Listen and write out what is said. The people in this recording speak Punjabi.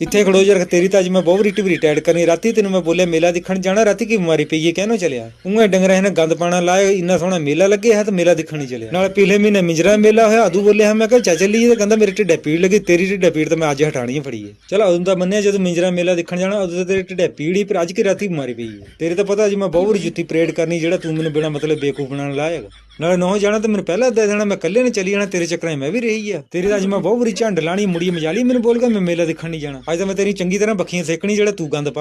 ਇੱਥੇ ਖੜੋ ਯਾਰ, ਤੇਰੀ ਤਾਂ ਅੱਜ ਮੈਂ ਬਹੁਤ ਵਾਰੀ ਟਿਵਰੀ ਟੈਡ ਕਰਨੀ। ਰਾਤੀ ਤੈਨੂੰ ਮੈਂ ਬੋਲਿਆ ਮੇਲਾ ਦੇਖਣ ਜਾਣਾ, ਰਾਤੀ ਕੀ ਬਿਮਾਰੀ ਪਈ ਹੈ, ਕਹਿਨੋਂ ਚੱਲਿਆ? ਉਵੇਂ ਡੰਗਰਾਂ ਇਹਨੇ ਗੰਦ ਪਾਣਾ ਲਾਇਆ, ਇੰਨਾ ਸੋਹਣਾ ਮੇਲਾ ਲੱਗਿਆ ਹੈ ਤੇ ਮੇਲਾ ਦੇਖਣ ਨਹੀਂ ਚੱਲਿਆ। ਨਾਲੇ ਪਿਛਲੇ ਮਹੀਨੇ ਮਿੰਜਰਾ ਮੇਲਾ ਹੋਇਆ, ਉਦੋਂ ਬੋਲਿਆ ਮੈਂ ਕਿਹਾ ਚਾਚਾ ਚੱਲੀਏ, ਤੇ ਕਹਿੰਦਾ ਮੇਰੇ ਢਿੱਡੇ ਪੀੜ ਲੱਗੀ। ਤੇਰੀ ਢਿੱਡੇ ਪੀੜ ਤਾਂ ਮੈਂ ਅੱਜ ਹਟਾਣੀ ਹੀ ਫੜੀ ਹੈ। ਚਲ ਉਦੋਂ ਤਾਂ ਮੰਨਿਆ ਜਦੋਂ ਮਿੰਜਰਾ ਮੇਲਾ ਦੇਖਣ ਜਾਣਾ ਉਦੋਂ ਤਾਂ ਤੇਰੇ ਢਿੱਡੇ ਪੀੜ ਹੀ, ਪਰ ਅੱਜ ਕੀ ਰਾਤੀ ਬਿਮਾਰੀ ਪਈ ਹੈ। ਤੇਰੇ ਤਾਂ ਪਤਾ ਅੱਜ ਮੈਂ ਬਹੁਤ ਵਾਰੀ ਜੁੱਤੀ ਪਰੇਡ ਕਰਨੀ, ਜਿਹੜਾ ਤੂੰ ਮੈਨੂੰ ਬਿਨਾਂ ਮਤਲਬ ਬੇਕੂਫ ਬਣਾਉਣ ਲਾਇਆਗਾ। ਨਾਲੇ ਨੌ ਜਾਣਾ ਤੇ ਮੈਨੂੰ ਪਹਿਲਾਂ ਦੱਸ ਦੇਣਾ, ਮੈਂ ਇਕੱਲੇ ਨੇ ਚਲੀ ਜਾਣਾ, ਤੇਰੇ ਚੱਕਰਾਂ ਮੈਂ ਵੀ ਰਹੀ ਆ। ਤੇਰੇ ਅੱਜ ਮੈਂ ਬਹੁਤ ਵਾਰੀ ਝੰਡ ਲਾਣੀ, ਮੁੜੀ ਮਜਾਲੀ ਮੈਨੂੰ ਬੋਲ ਗਿਆ ਮੈਂ ਮੇਲਾ ਦੇਖਣ ਨਹੀਂ ਜਾਣਾ। ਅੱਜ ਤਾਂ ਮੈਂ ਤੇਰੀ ਚੰਗੀ ਤਰ੍ਹਾਂ ਬੱਖੀਆਂ ਸੇਕਣੀ ਜਿਹੜਾ ਤੂੰ ਗੰਦ ਪਾ